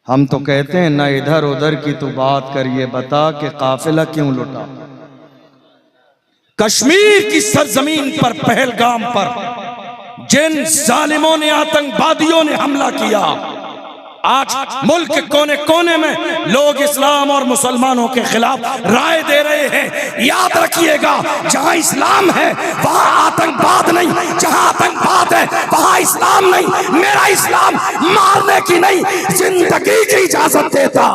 हम तो कहते हैं ना इधर उधर की तू बात कर, ये बता कि काफिला क्यों लुटा। कश्मीर की सरजमीन पर पहलगाम पर जिन जालिमों ने, आतंकवादियों ने हमला किया, आज मुल्क के कोने कोने में लोग इस्लाम और मुसलमानों के खिलाफ राय दे रहे हैं। याद रखिएगा, जहां इस्लाम है वहां आतंकवाद नहीं, जहां आतंकवाद है वहां इस्लाम नहीं। मेरा इस्लाम मारने की नहीं, जिंदगी की इजाजत देता।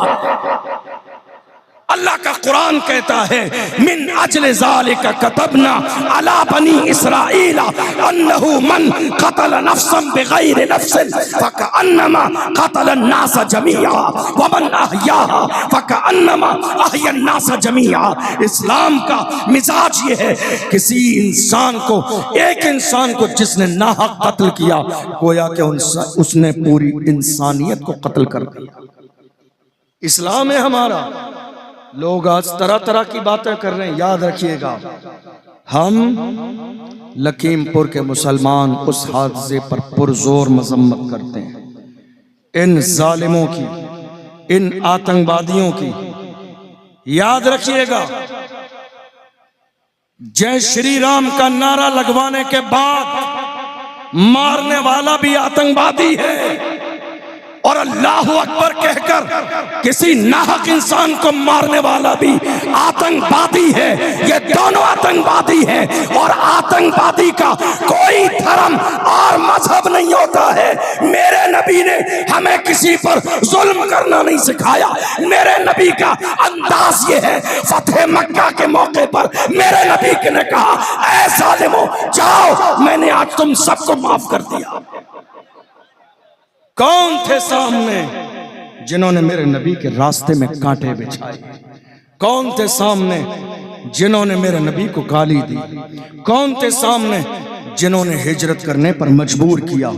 अल्लाह का कुरान कहता है, मिन अजल ज़ालिका कतबना अला बनी इसराइल अन्नहु मन क़तल नफ्सन बिग़ैरि नफ्सिन फ़कअन्नमा क़तल अन्नास जमीआ व मन अहयाहा फ़कअन्नमा अहया अन्नास जमीआ। इस्लाम का मिजाज ये है, किसी इंसान को, एक इंसान को जिसने नाहक कत्ल किया, गोया कि उसने पूरी इंसानियत को कत्ल कर दिया। इस्लाम है हमारा। लोग आज तरह तरह की बातें कर रहे हैं। याद रखिएगा, हम लखीमपुर के मुसलमान उस हादसे पर पुरजोर मजम्मत करते हैं, इन जालिमों की, इन आतंकवादियों की। याद रखिएगा, जय श्री राम का नारा लगवाने के बाद मारने वाला भी आतंकवादी है, और अल्लाहु अकबर कहकर किसी नाहक इंसान को मारने वाला भी आतंकवादी है। ये दोनों आतंकवादी हैं, और आतंकवादी का कोई धर्म और मजहब नहीं होता है। मेरे नबी ने हमें किसी पर जुल्म करना नहीं सिखाया। मेरे नबी का अंदाज ये है, फतेह मक्का के मौके पर मेरे नबी ने कहा, ऐ जालिमों जाओ, मैंने आज तुम सबको माफ कर दिया। कौन थे सामने जिन्होंने मेरे नबी के रास्ते में कांटे बिछाए? कौन थे सामने जिन्होंने मेरे नबी को गाली दी? कौन थे सामने जिन्होंने हिजरत करने पर मजबूर किया?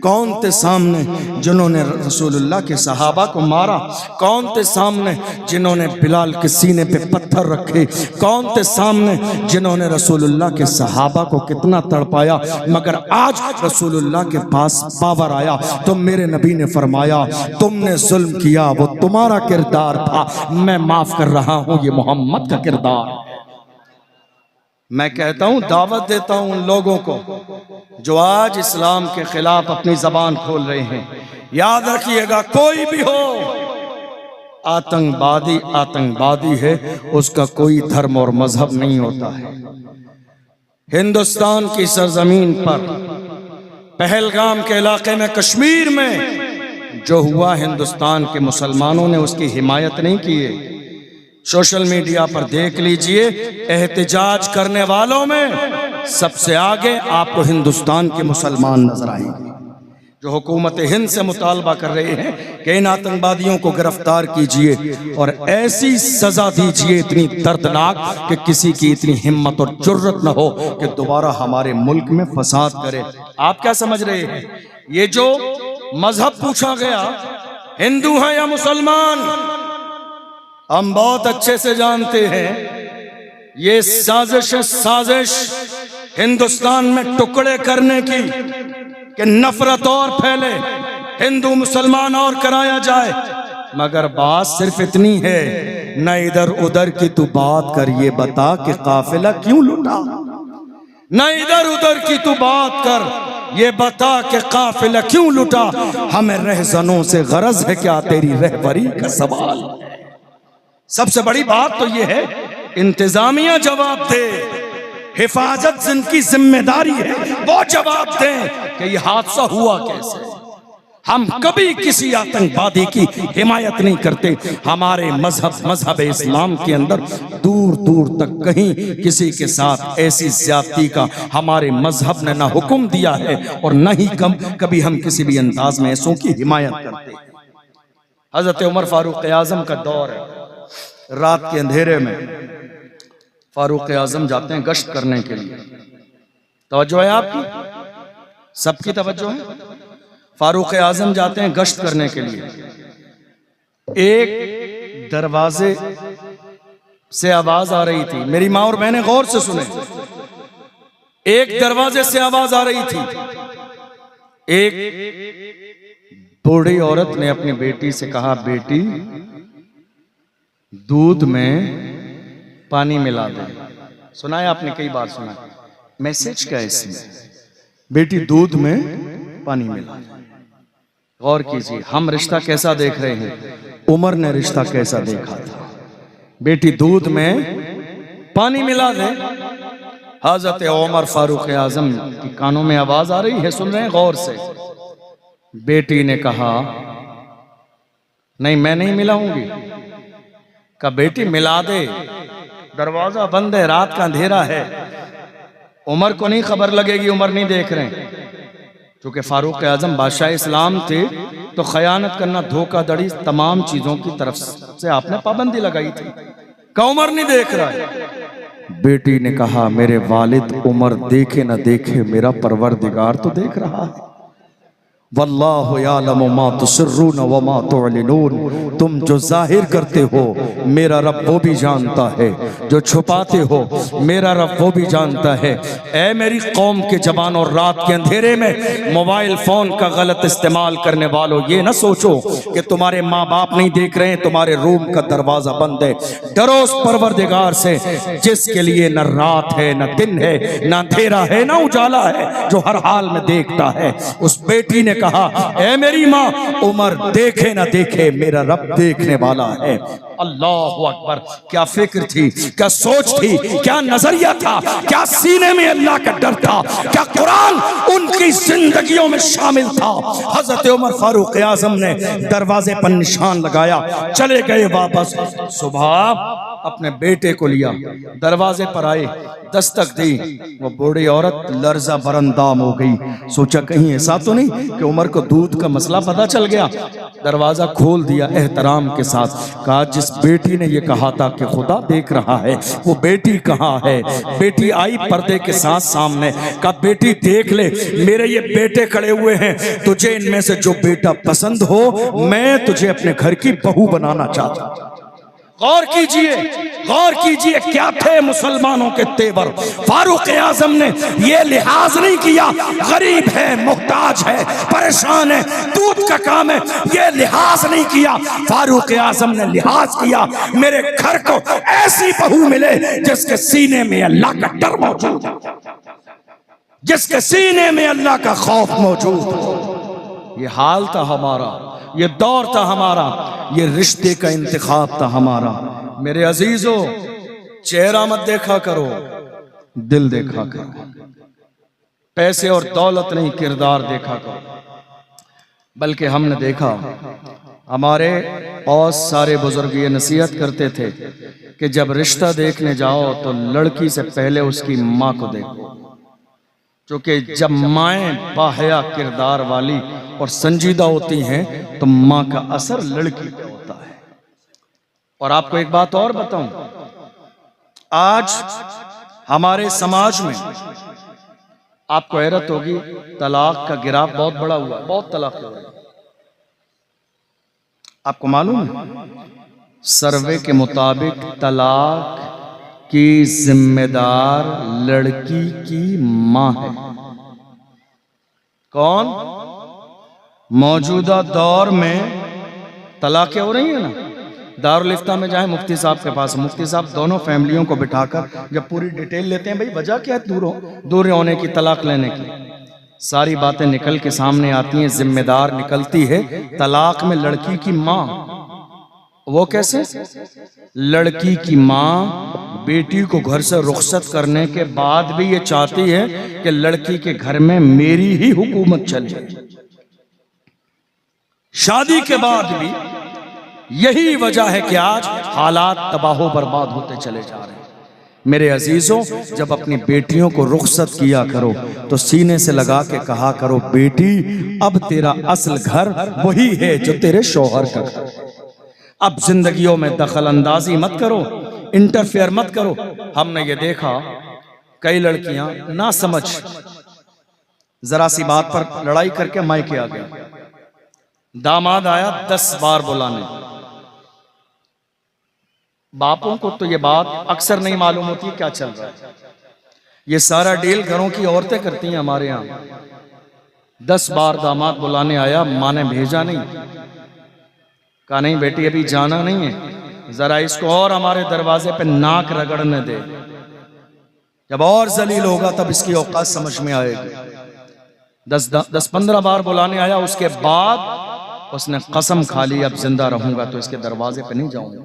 कौन थे सामने जिन्होंने रसूलुल्लाह के सहाबा को मारा? कौन थे सामने जिन्होंने बिलाल के सीने पे पत्थर रखे? कौन थे सामने जिन्होंने रसूलुल्लाह के सहाबा को कितना तड़पाया? मगर आज रसूलुल्लाह के पास पावर आया तो मेरे नबी ने फरमाया, तुमने जुल्म किया, वो तुम्हारा किरदार था, मैं माफ कर रहा हूं, ये मोहम्मद का किरदार। मैं कहता हूं, दावत देता हूं उन लोगों को जो आज इस्लाम के खिलाफ अपनी जबान खोल रहे हैं। याद रखिएगा, कोई भी हो, आतंकवादी आतंकवादी है, उसका कोई धर्म और मजहब नहीं होता है। हिंदुस्तान की सरजमीन पर पहलगाम के इलाके में, कश्मीर में जो हुआ, हिंदुस्तान के मुसलमानों ने उसकी हिमायत नहीं की है। सोशल मीडिया पर देख लीजिए, एहतिजाज करने वालों में सबसे आगे आपको हिंदुस्तान के मुसलमान नजर आएंगे, जो हुकूमत हिंद से मुतालबा कर रहे हैं कि इन आतंकवादियों को गिरफ्तार कीजिए और ऐसी सजा दीजिए इतनी दर्दनाक कि किसी की इतनी हिम्मत और जुर्रत न हो कि दोबारा हमारे मुल्क में फसाद करे। आप क्या समझ रहे हैं? ये जो मजहब पूछा गया, हिंदू हैं या मुसलमान, हम बहुत अच्छे से जानते हैं ये साजिश हिंदुस्तान में टुकड़े करने की, कि नफरत और फैले, हिंदू मुसलमान और कराया जाए। मगर बात सिर्फ इतनी है, न इधर उधर की तू बात कर, ये बता कि काफिला क्यों लुटा। न इधर उधर की तू बात कर, ये बता कि काफिला क्यों लुटा। हमें रहजनों से गरज है क्या, तेरी रहबरी का सवाल। सबसे बड़ी बात तो ये है, इंतजामिया जवाब दे, हिफाजत जिनकी जिम्मेदारी है वो जवाब दें कि ये हादसा हुआ कैसे। हम कभी किसी आतंकवादी की हिमायत नहीं करते। हमारे मजहब इस्लाम के अंदर दूर दूर तक कहीं किसी के साथ ऐसी ज्यादती का हमारे मजहब ने ना हुक्म दिया है, और न ही कभी हम किसी भी अंदाज में ऐसों की हिमायत करते। हजरत उमर फारूक आजम का दौर है। रात के अंधेरे में फारूक आजम जाते हैं गश्त करने के लिए। तवज्जो है आपकी? सबकी तवज्जो है? फारूक आजम जाते हैं गश्त करने के लिए। एक दरवाजे से आवाज आ रही थी, मेरी माँ और बहनें गौर से सुने। एक दरवाजे से आवाज आ रही थी, एक बूढ़ी औरत ने अपनी बेटी से कहा, बेटी दूध में पानी मिला दे। सुना है आपने, कई बार सुना है। मैसेज क्या है इसमें? बेटी दूध में पानी मिला दे। गौर कीजिए, हम रिश्ता कैसा देख रहे हैं, उमर ने रिश्ता कैसा देखा था। बेटी दूध में पानी मिला दे। हजरत उमर फारूक आजम की कानों में आवाज आ रही है, सुन रहे हैं गौर से। बेटी ने कहा, नहीं मैं नहीं मिलाऊंगी। कहा, बेटी मिला दे, दरवाजा बंद है, रात का अंधेरा है, उमर को नहीं खबर लगेगी, उमर नहीं देख रहे हैं। क्योंकि फारूक आजम बादशाह इस्लाम थे, तो खयानत करना, धोखाधड़ी, तमाम चीजों की तरफ से आपने पाबंदी लगाई थी। का उमर नहीं देख रहा है। बेटी ने कहा, मेरे वालिद उमर देखे न देखे, मेरा परवरदिगार तो देख रहा है। वल्लाहु यालमु मा तुसिर्रून व मा तुअलिनून। तुम जो जाहिर करते हो मेरा रब वो भी जानता है, जो छुपाते हो मेरा रब वो भी जानता है। ऐ मेरी कौम के जवान, और रात के अंधेरे में मोबाइल फोन का गलत इस्तेमाल करने वालों, ये ना सोचो कि तुम्हारे माँ बाप नहीं देख रहे हैं, तुम्हारे रूम का दरवाजा बंद है। डरो उस परवरदिगार से जिसके लिए न रात है न दिन है, न अंधेरा है न उजाला है, जो हर हाल में देखता है। उस बेटी ने कहा, ऐ मेरी माँ, उमर देखे ना देखे, मेरा रब देखने वाला है। अल्लाह अकबर। क्या फिक्र थी, क्या सोच थी, क्या नजरिया था, क्या सीने में अल्लाह का डर था, क्या कुरान उनकी जिंदगियों में शामिल था। हजरत उमर फारूक आजम ने दरवाजे पर निशान लगाया, चले गए वापस। सुबह अपने बेटे को लिया, दरवाजे पर आए, दस्तक दी। वो बूढ़ी औरत लर्जा बरंदाम हो गई। सोचा कहीं ऐसा तो नहीं कि उमर को दूध का मसला पता चल गया। दरवाजा खोल दिया एहतराम के साथ। कहा, जिस बेटी ने ये कहा था कि खुदा देख रहा है, वो बेटी कहाँ है? बेटी आई पर्दे के साथ सामने। कहा, बेटी देख ले, मेरे ये बेटे खड़े हुए हैं, तुझे इनमें से जो बेटा पसंद हो, मैं तुझे अपने घर की बहू बनाना चाहता हूं। गौर कीजिए, गौर कीजिए, क्या थे मुसलमानों के तेवर। फारूक आजम ने यह लिहाज नहीं किया गरीब है, मोहताज है, परेशान है, दूध का काम है, यह लिहाज नहीं किया। फारूक आजम ने लिहाज किया, मेरे घर को ऐसी बहू मिले जिसके सीने में अल्लाह का डर मौजूद हो, जिसके सीने में अल्लाह का खौफ मौजूद हो। ये हाल था हमारा, ये दौर था हमारा, ये रिश्ते का इंतखाब था हमारा। मेरे अजीजों, चेहरा मत देखा करो, दिल देखा करो। पैसे और दौलत नहीं, किरदार देखा करो। बल्कि हमने देखा, हमारे बहुत सारे बुजुर्ग ये नसीहत करते थे कि जब रिश्ता देखने जाओ तो लड़की से पहले उसकी माँ को देखो, क्योंकि जब माएँ बाहया किरदार वाली और संजीदा होती हैं तो माँ का असर लड़की पे होता है। और आपको एक बात और बताऊं, आज हमारे समाज में आपको हैरत होगी, तलाक का गिराफ बहुत बड़ा हुआ, बहुत तलाक हो रही है। आपको मालूम है, सर्वे के मुताबिक तलाक की जिम्मेदार लड़की की मां है। कौन? मौजूदा दौर में तलाक़ें हो रही है ना, दारुल इफ्ता में जाए मुफ्ती साहब के पास, मुफ्ती साहब दोनों फैमिलियों को बिठाकर जब पूरी डिटेल लेते हैं, भाई वजह क्या है दूर होने की, तलाक लेने की, सारी बातें निकल के सामने आती हैं। जिम्मेदार निकलती है तलाक में लड़की की माँ। वो कैसे? लड़की की माँ बेटी को घर से रुखसत करने के बाद भी ये चाहती है कि लड़की के घर में मेरी ही हुकूमत चले। शादी के बाद भी यही वजह है कि आज हालात तबाह बर्बाद होते चले जा रहे हैं। मेरे अजीजों, जब अपनी बेटियों को रुखसत किया करो तो सीने से लगा के कहा करो, बेटी अब तेरा असल घर वही है जो तेरे शौहर का घर। अब जिंदगियों में दखल अंदाजी मत करो, इंटरफेयर मत करो। हमने ये देखा, कई लड़कियां ना समझ जरा सी बात पर लड़ाई करके मायके आ गई। दामाद आया 10 बार बुलाने, बापों को तो ये बात अक्सर नहीं मालूम होती क्या चल रहा है। ये सारा डील घरों की औरतें करती हैं हमारे यहाँ। 10 बार दामाद बुलाने आया, माँ ने भेजा नहीं, कहा नहीं बेटी अभी जाना नहीं है, जरा इसको और हमारे दरवाजे पे नाक रगड़ने दे, जब और जलील होगा तब इसकी औकात समझ में आएगी। 10-15 बार बुलाने आया, उसके बाद उसने कसम खा ली अब जिंदा रहूंगा तो इसके दरवाजे पे नहीं जाऊंगा।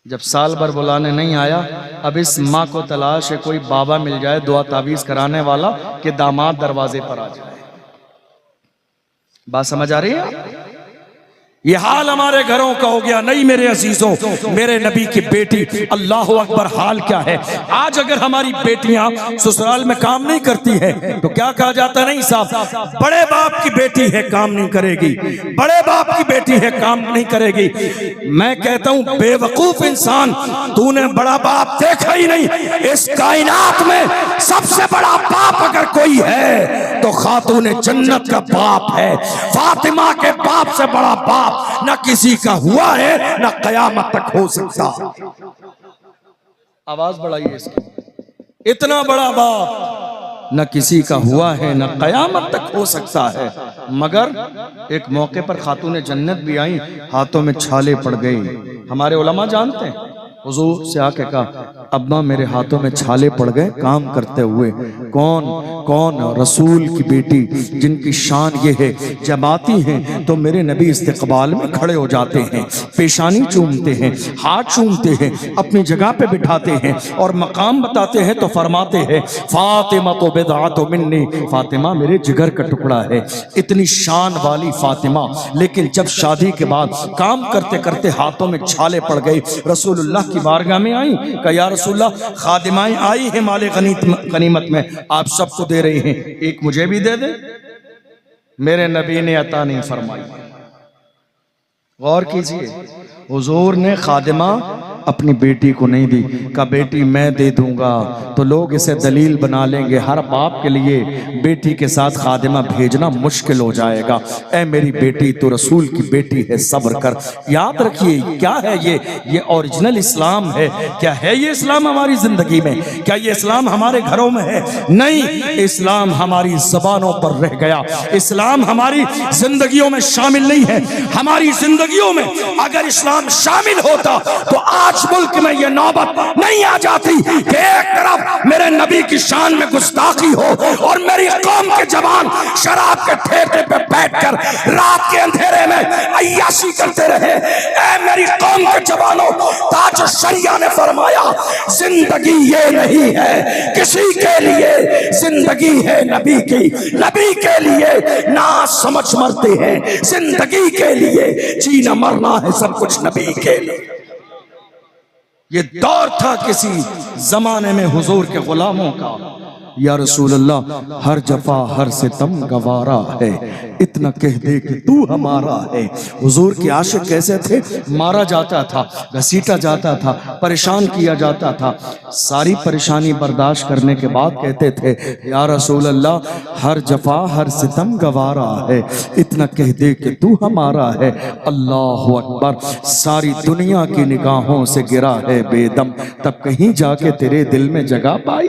जब साल भर बुलाने नहीं आया, अब इस माँ को तलाश है कोई बाबा मिल जाए दुआ तावीज कराने वाला कि दामाद दरवाजे पर आ जाए। बात समझ आ रही है? ये हाल हमारे घरों का हो गया नहीं मेरे अजीजों, मेरे नबी की बेटी, अल्लाह अकबर, हाल क्या है आज। अगर हमारी बेटियां ससुराल में काम नहीं करती है तो क्या कहा जाता नहीं साहब, बड़े बाप की बेटी है काम नहीं करेगी, बड़े बाप की बेटी है काम नहीं करेगी। मैं कहता हूं बेवकूफ इंसान, तूने बड़ा बाप देखा ही नहीं। इस कायनात में सबसे बड़ा बाप अगर कोई है तो खातून जन्नत का बाप है। फातिमा के बाप से बड़ा बाप न किसी का हुआ है न कयामत तक हो सकता। आवाज बढ़ाइए इसकी। इतना बड़ा बाप न किसी का हुआ है न कयामत तक हो सकता है। मगर एक मौके पर खातून जन्नत भी आई, हाथों में छाले पड़ गई। हमारे उलमा जानते हैं, हुजूर से आके कहा अब्बा मेरे हाथों में छाले पड़ गए काम करते हुए। कौन कौन? रसूल की बेटी, जिनकी शान ये है जब आती हैं तो मेरे नबी इस्तिकबाल में खड़े हो जाते हैं, पेशानी चूमते हैं, हाथ चूमते हैं, अपनी जगह पे बिठाते हैं और मकाम बताते हैं तो फरमाते हैं फातिमा तो बिदअत मिन्नी, फातिमा मेरे जिगर का टुकड़ा है। इतनी शान वाली फातिमा, लेकिन जब शादी के बाद काम करते करते हाथों में छाले पड़ गए, रसूलुल्लाह की बारगाह में आई, कहा या रसूलल्लाह खादिमाएं आई है माले गनीमत में, आप सबको दे रही हैं, एक मुझे भी दे दे। मेरे नबी ने अता नहीं फरमाई। गौर कीजिए, हुजूर ने खादिमा अपनी बेटी को नहीं दी, कहा बेटी मैं दे दूंगा तो लोग इसे दलील बना लेंगे। हर बाप के लिए बेटी के साथ खादिमा भेजना मुश्किल हो जाएगा। ऐ मेरी बेटी तो रसूल की बेटी है, सब्र कर। याद रखिए क्या है ये ओरिजिनल इस्लाम है। क्या है ये इस्लाम हमारी जिंदगी में? क्या ये इस्लाम हमारे घरों में है? नहीं, इस्लाम हमारी जबानों पर रह गया, इस्लाम हमारी जिंदगियों में शामिल नहीं है। हमारी जिंदगियों में अगर इस्लाम शामिल होता तो आज मुल्क में ये नौबत नहीं आ जाती कि एक तरफ मेरे नबी की शान में गुस्ताखी हो और मेरी कौम के जवान शराब के ठेके पे बैठकर रात के अंधेरे में अय्याशी करते रहे। ऐ मेरी कौम के जवानों, ताज शरिया ने फरमाया जिंदगी ये नहीं है किसी के लिए, जिंदगी है नबी की, नबी के लिए ना समझ मरते हैं, जिंदगी के लिए जीना मरना है सब कुछ नबी के लिए। ये दौर था किसी जमाने में हुजूर के गुलामों का। या रसूल अल्लाह हर जफा हर सितम गवारा है, इतना कह दे कि तू हमारा है। हुजूर के आशिक कैसे थे? मारा जाता था, घसीटा जाता था, परेशान किया जाता था, सारी परेशानी बर्दाश्त करने के बाद कहते थे या रसूल अल्लाह हर जफा हर सितम गवारा है, इतना कह दे कि तू हमारा है। अल्लाह अकबर, सारी दुनिया की निगाहों से गिरा है बेदम, तब कहीं जाके तेरे दिल में जगह पाई।